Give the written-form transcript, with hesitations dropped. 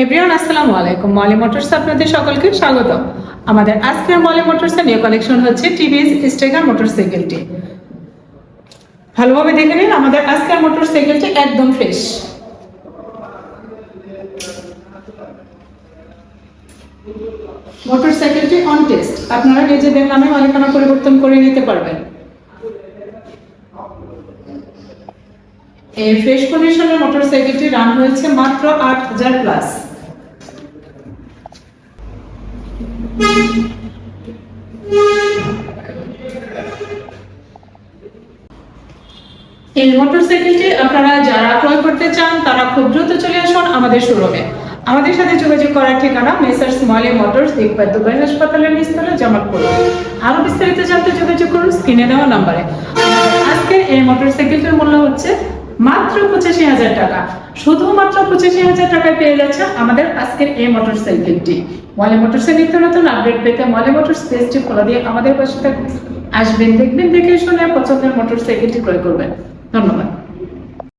Everyone, আসসালামু আলাইকুম। Moli motors আপনাদের সকলকে স্বাগত। আমাদের আজকের মলি মোটরসের নিউ কালেকশন হচ্ছে টিভিএস স্ট্রাইকার মোটরসাইকেলটি। ভালোভাবে দেখে নিন, আমাদের আজকের মোটরসাইকেলটি একদম ফ্রেশ। মোটরসাইকেলটি অন টেস্ট, আপনারা নিজেদের নামে মালিকানা পরিবর্তন করে নিতে পারবেন। এই ফ্রেশ কন্ডিশনের মোটরসাইকেলটি রান হয়েছে মাত্র 8000 প্লাস। এই মোটরসাইকেলটি আপনারা যারা ক্রয় করতে চান তারা খুব দ্রুত চলে আসুন আমাদের শোরুমে। আমাদের সাথে যোগাযোগ করার ঠিকানা মেসার্স মলি মোটরস, দিকপাত দুবাই হাসপাতালের নিচতলা, জামালপুর। আরো বিস্তারিত জানতে যোগাযোগ করুন স্ক্রিনে দেওয়া নম্বরে। আজকের এই মোটরসাইকেলটির মূল্য হচ্ছে মাত্র 85,000 টাকা। শুধুমাত্র 85,000 টাকায় পেয়ে যাচ্ছেন আমাদের আজকের এই মোটরসাইকেলটি। মলি মোটরসের নিত্য নতুন আপডেট পেতে মলি মোটরস পেজটি ফলো দিয়ে আমাদের পাশে আসবেন, দেখবেন, দেখে শুনে পছন্দের মোটরসাইকেলটি ক্রয় করবেন। ধন্যবাদ।